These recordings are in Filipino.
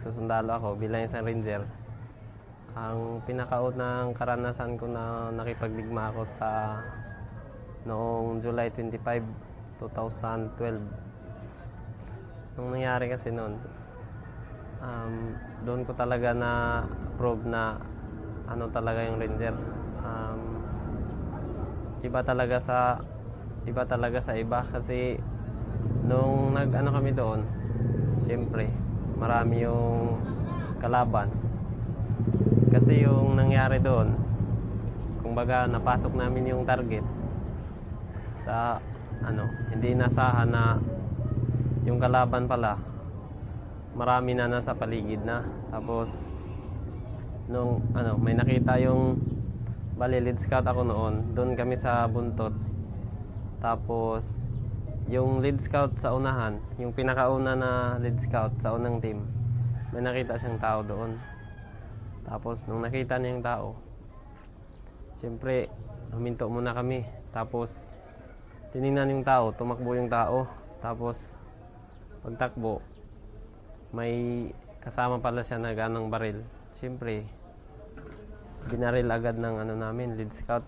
nagsusundalo ako bilang isang ranger. Ang pinakaunang karanasan ko na nakipagdigma ako sa noong July 25, 2012. Nung nangyari kasi noon, doon ko talaga na prove na ano talaga yung ranger. Iba talaga sa iba kasi nung nag-ano kami doon, siyempre marami yung kalaban. Kasi yung nangyari doon, kumbaga napasok namin yung target sa hindi inasahan na yung kalaban pala marami na nasa paligid na. Tapos nung may nakita yung lead scout ako noon, doon kami sa buntot. Tapos yung lead scout sa unahan, yung pinakauna na lead scout sa unang team, may nakita siyang tao doon. Tapos nung nakita niya yung tao, siyempre huminto muna kami. Tapos tinignan yung tao, tumakbo yung tao. Tapos pagtakbo, may kasama pala siya na ganang baril. Siyempre binaril agad ng namin, lead scout.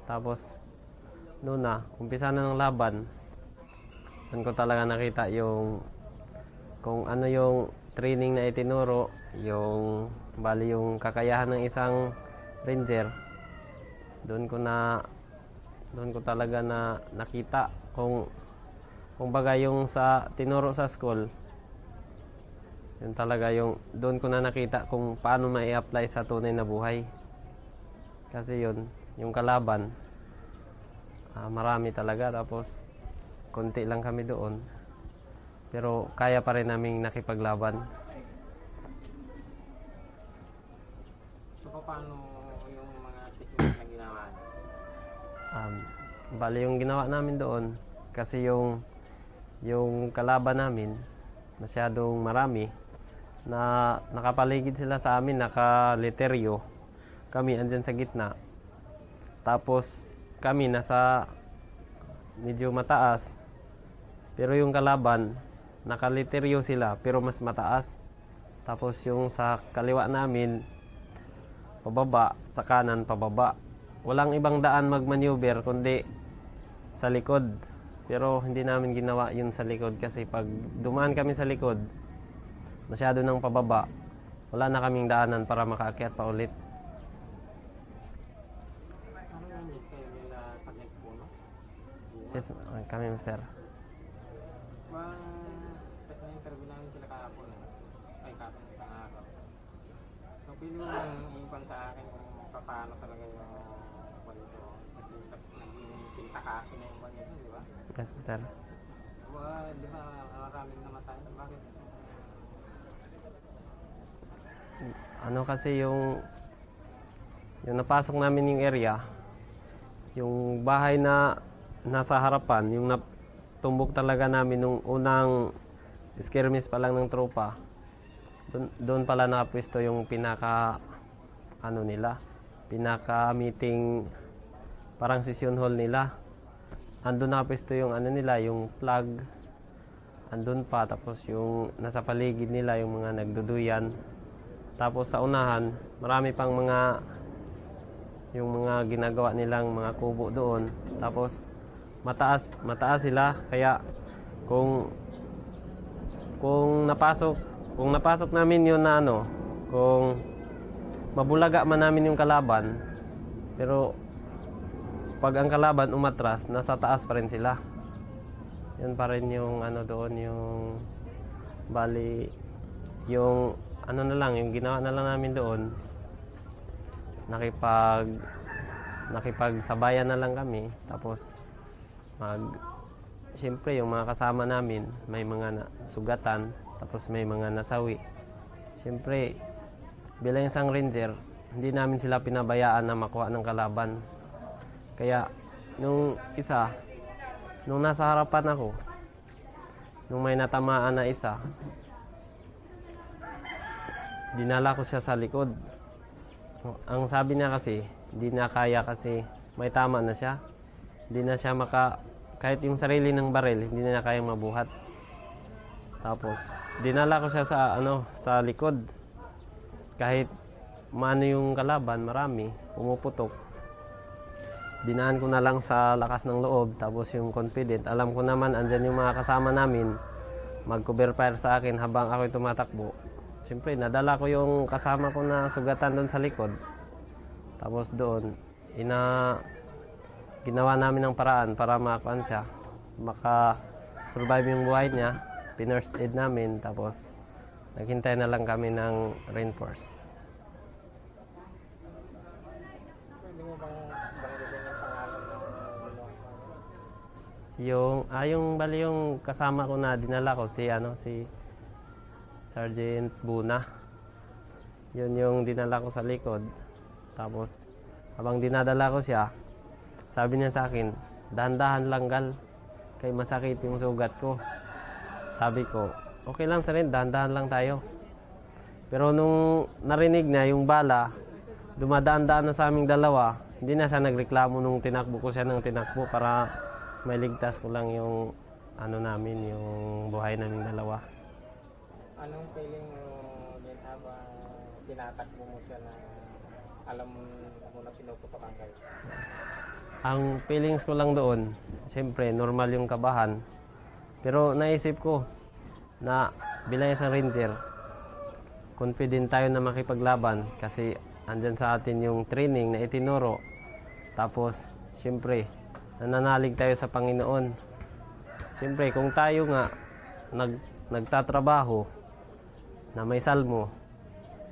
Tapos noon na, umpisa na ng laban. Doon ko talaga nakita yung kung ano yung training na itinuro, yung kakayahan ng isang ranger. Doon ko talaga na nakita kung baga yung sa tinuro sa school. Yun talaga yung doon ko na nakita kung paano mai-apply sa tunay na buhay. Kasi yun, yung kalaban, marami talaga. Tapos konti lang kami doon, pero kaya pa rin naming nakipaglaban. So paano yung mga technique na ginawa niyo? Bali yung ginawa namin doon, kasi yung kalaban namin masyadong marami na nakapaligid sila sa amin, nakaliteryo. Kami andyan sa gitna. Tapos kami nasa medyo mataas. Pero yung kalaban, nakaliteryo sila pero mas mataas. Tapos yung sa kaliwa namin, pababa, sa kanan, pababa. Walang ibang daan magmaneuver kundi sa likod. Pero hindi namin ginawa yun sa likod kasi pag dumaan kami sa likod, masyado nang pababa, wala na kaming daanan para makaakyat pa ulit. Ano yung need kayo nila sa next po, no? Yes, kami, sir. Kasi na-interview namin sila kahapon. Ay, kahapon isang araw. So, pwede mo lang i-inform sa akin kung paano talaga yung balito. Kasi naging pintakasi na yung balito, di ba? Yes, sir. Di ba maraming namatay? Bakit? Kasi yung napasok namin yung area, yung bahay na nasa harapan, yung tumbok talaga namin nung unang skirmish pa lang ng tropa. Doon pala nakapwesto yung pinaka meeting, parang session hall nila. Andun nakapwesto yung nila, yung flag. Andun pa, tapos yung nasa paligid nila yung mga nagduduyan. Tapos sa unahan, marami pang yung mga ginagawa nilang mga kubo doon. Tapos mataas sila, kaya kung napasok namin yun na kung mabulaga man namin yung kalaban, pero pag ang kalaban umatras, nasa taas pa rin sila. Yun pa rin yung doon, yung bali yung yung ginawa na lang namin doon, nakipagsabayan na lang kami. Tapos siyempre yung mga kasama namin may mga sugatan, tapos may mga nasawi. Siyempre bilang isang ranger, hindi namin sila pinabayaan na makuha ng kalaban. Kaya nung nasa harapan ako, nung may natamaan na isa, dinala ko siya sa likod. Ang sabi niya kasi, hindi na kaya kasi may tama na siya. Hindi na siya kahit yung sarili ng baril, hindi na kayang mabuhat. Tapos dinala ko siya sa sa likod. Kahit maano yung kalaban, marami, pumuputok. Dinaan ko na lang sa lakas ng loob, tapos yung confident. Alam ko naman andyan yung mga kasama namin mag-cover fire sa akin habang ako'y tumatakbo. Siyempre, nadala ko yung kasama ko na sugatan doon sa likod. Tapos doon, ginawa namin ng paraan para makakuan siya. Maka-survive yung buhay niya. Pinurst aid namin. Tapos, naghintay na lang kami ng reinforce. Pwede mo bang banggitin yung pangalan ng ginawa? Yung bali yung kasama ko na dinala ko si Sergeant Buna. Yun yung dinala ko sa likod. Tapos habang dinadala ko siya, sabi niya sa akin, dahan-dahan lang gal, kay masakit yung sugat ko. Sabi ko, okay lang sa rin, dahan-dahan lang tayo. Pero nung narinig niya yung bala, dumadaan-daan na sa aming dalawa, hindi na siya nagreklamo nung tinakbo ko siya ng tinakbo para mailigtas ko lang yung yung buhay naming dalawa. Anong feeling mo din habang tinatakbo mo siya na alam mo na pinuputokan kayo? Ang feelings ko lang doon, siyempre normal yung kabahan. Pero naisip ko na bilang isang ranger, confident tayo na makipaglaban kasi andyan sa atin yung training na itinuro. Tapos, siyempre, nananalig tayo sa Panginoon. Siyempre, kung tayo nga nagtatrabaho na may salmo,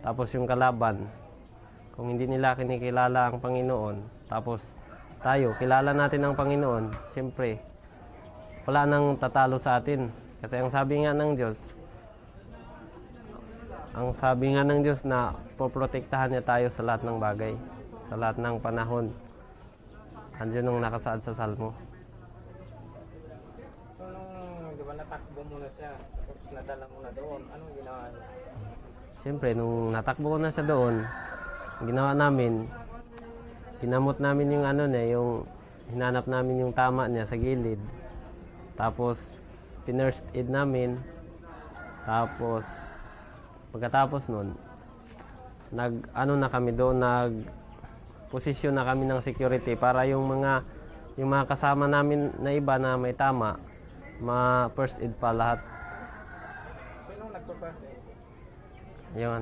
tapos yung kalaban, kung hindi nila kinikilala ang Panginoon, tapos tayo, kilala natin ang Panginoon, siyempre, wala nang tatalo sa atin. Kasi ang sabi nga ng Diyos na poprotektahan niya tayo sa lahat ng bagay, sa lahat ng panahon. Andiyan nung nakasaad sa salmo. So nung, di ba natakbo mo na siya, tapos nadala mo na doon, anong ginawa niya? Siyempre, nung natakbo ko na siya doon, ang ginawa namin, ginamot namin yung yung hinanap namin yung tama niya sa gilid. Tapos, pinurst aid namin. Tapos, pagkatapos nun, na kami doon, posisyon na kami ng security para yung mga kasama namin na iba na may tama, ma-first aid pa lahat. Sino nagpa-first aid?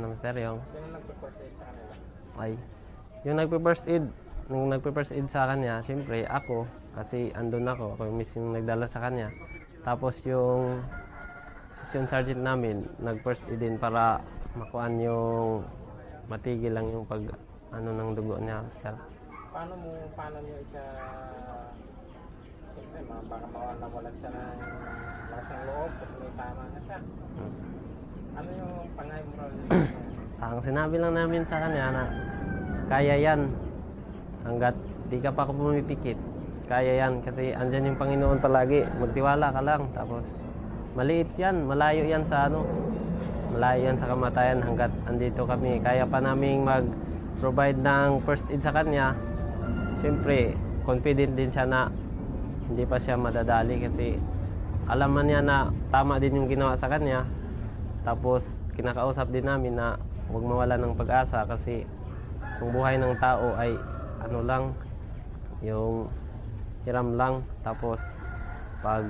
Mister, Sino nagpa-first aid sa kanila? Ay, yung nagpa-first aid, nung nagpa-first aid sa kanya, siyempre ako, kasi andun ako mismo yung nagdala sa kanya. Tapos yung section sergeant namin, nag-first aid din para makuhaan yung matigil lang yung ng dugo niya, mister. Paano niyo siya, siyempre, baka mawalan siya ng lakas ng loob kasi may tama na siya. Ano yung pangay moral niya? Ang sinabi lang namin sa kanya na kaya yan hanggat di ka pa pumipikit, kaya yan kasi andyan yung Panginoon palagi, magtiwala ka lang. Tapos maliit yan, malayo yan sa malayo yan sa kamatayan. Hanggat andito kami, kaya pa naming mag-provide ng first aid sa kanya. Siyempre, confident din siya na hindi pa siya madadali kasi alam man niya na tama din yung ginawa sa kanya. Tapos, kinakausap din namin na huwag mawala ng pag-asa kasi yung buhay ng tao ay lang, yung hiram lang. Tapos, pag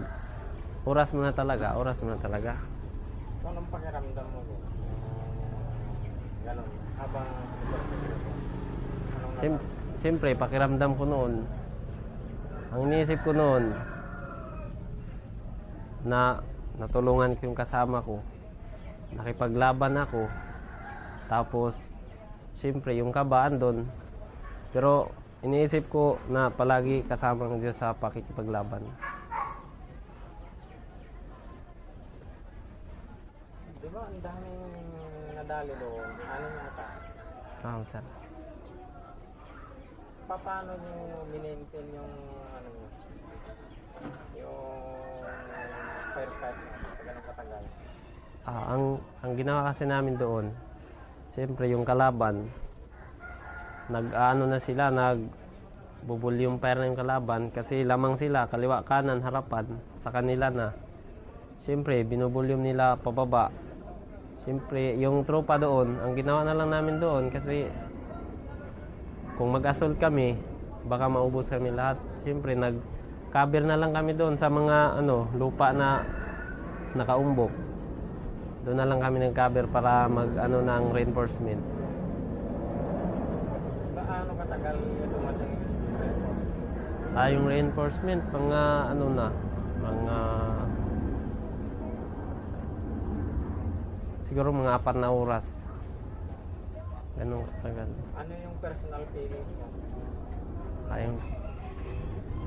oras mo na talaga. Anong pakiramdam mo din? Ganon, habang Siyempre, pakiramdam ko noon, ang iniisip ko noon, na natulungan ko yung kasama ko, nakipaglaban ako, tapos, siyempre, yung kabaan doon, pero iniisip ko na palagi kasama ng Diyos sa pakikipaglaban. Di ba, ang daming nadali doon, yata? Sir. Paano nyo minentain yung fire fight sa ganong katagal? Ang ginawa kasi namin doon, siyempre yung kalaban, na sila, nagbubulyong fire na yung kalaban kasi lamang sila, kaliwa kanan, harapan, sa kanila na. siyempre binubulyum nila pababa. Siyempre yung tropa doon, ang ginawa na lang namin doon kasi kung mag-assault kami, baka maubos kami lahat. Siyempre nag-cover na lang kami doon sa mga lupa na nakaumbok. Doon na lang kami nag-cover para ng reinforcement. Paano katagal dumating yung reinforcement? Yung reinforcement, mga siguro mga 4 na oras. Ganun katagal. Ano yung personal feelings mo?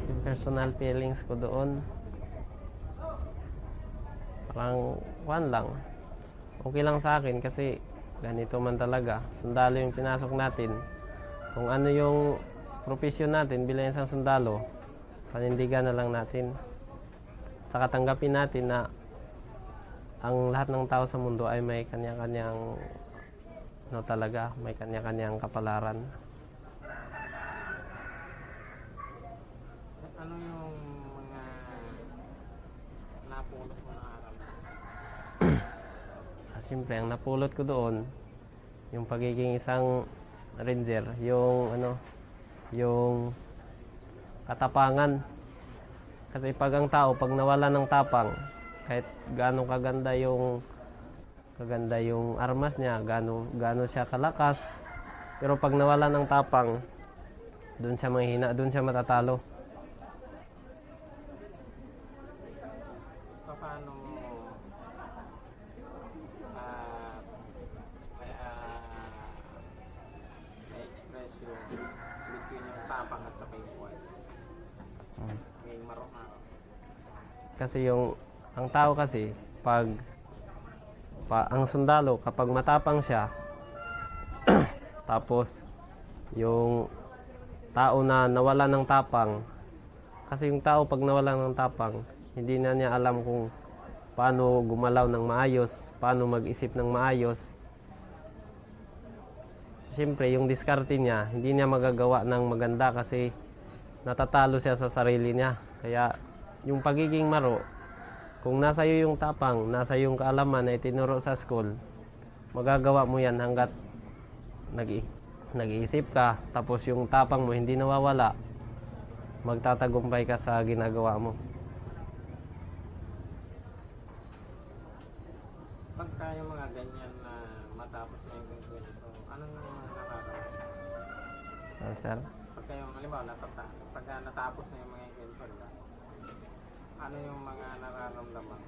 Yung personal feelings ko doon, parang lang. Okay lang sa akin kasi ganito man talaga. Sundalo yung pinasok natin. Kung ano yung profesyon natin bilang isang sundalo, panindigan na lang natin. Saka tanggapin natin na ang lahat ng tao sa mundo ay may kanya-kanyang may kanya-kanyang kapalaran. Ano yung mga napulot mo na aral? Siyempre, ang napulot ko doon, yung pagiging isang ranger, yung katapangan. Kasi pag ang tao, pag nawala ng tapang, kahit gaano kaganda yung armas niya, gaano siya kalakas, pero pag nawala ng tapang, doon siya mahina, doon siya matatalo. Paano mo na-express yung between yung tapang at saka yung wise? Ngayong marunong. Kasi ang tao kasi, ang sundalo, kapag matapang siya, tapos yung tao na nawala ng tapang, kasi yung tao pag nawala ng tapang, hindi na niya alam kung paano gumalaw ng maayos, paano mag-isip ng maayos. Siyempre, yung diskarte niya, hindi niya magagawa ng maganda kasi natatalo siya sa sarili niya. Kaya, yung pagiging maro, kung nasa iyo yung tapang, nasa yung kaalaman na itinuro sa school, magagawa mo yan hanggat nag-iisip ka, tapos yung tapang mo hindi nawawala, magtatagumpay ka sa ginagawa mo. Pagka yung mga ganyan na matapos na yung kwento, anong nakakaroon? Sir? Pagka yung, halimbawa, pagka natapos na yung mga kwento, diba? Ano yung mga nararamdaman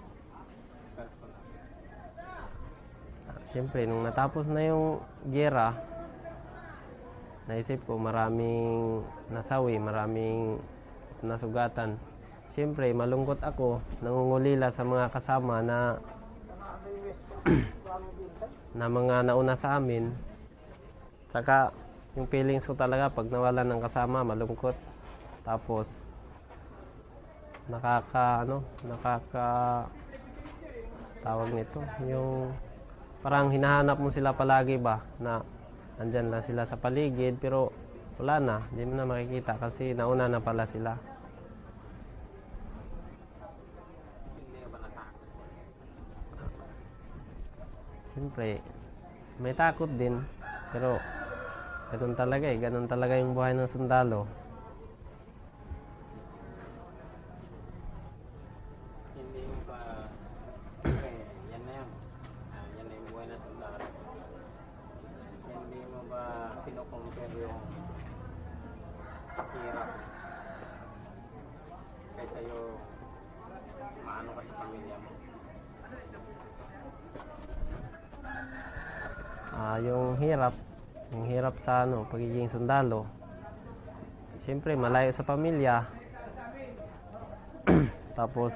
personal? Siyempre, nung natapos na yung giyera, naisip ko maraming nasawi, maraming nasugatan. Siyempre, malungkot ako, nangungulila sa mga kasama na mga nauna sa amin. Saka, yung feelings ko talaga pag nawalan ng kasama, malungkot. Tapos, tawag nito, yung parang hinahanap mo sila palagi ba, na andyan lang sila sa paligid, pero wala na, hindi mo na makikita kasi nauna na pala sila. Hindi ba natakot? Siyempre, may takot din, pero ganun talaga yung buhay ng sundalo. Hindi mo ba, okay, yan na yun. Yan na yung buhay na sundalo. Hindi mo ba pinocompare yung hirap kaysa yung maano ka sa pamilya mo? Yung hirap sa pagiging sundalo. Siyempre, malayo sa pamilya. Tapos,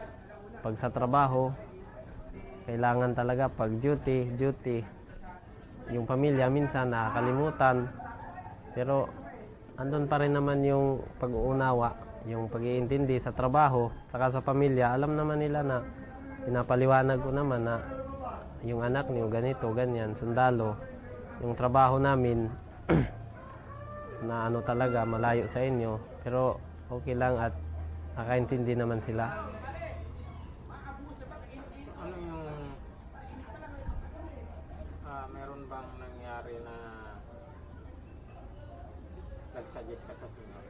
pag sa trabaho, kailangan talaga pag duty, yung pamilya minsan nakakalimutan. Pero, andun pa rin naman yung pag-uunawa, yung pag-iintindi sa trabaho, saka sa pamilya. Alam naman nila na pinapaliwanag ko naman na yung anak niyo ganito, ganyan, sundalo. Yung trabaho namin na talaga malayo sa inyo, pero okay lang at nakaintindi naman sila. nangyari na nag-suggest ka sa senior?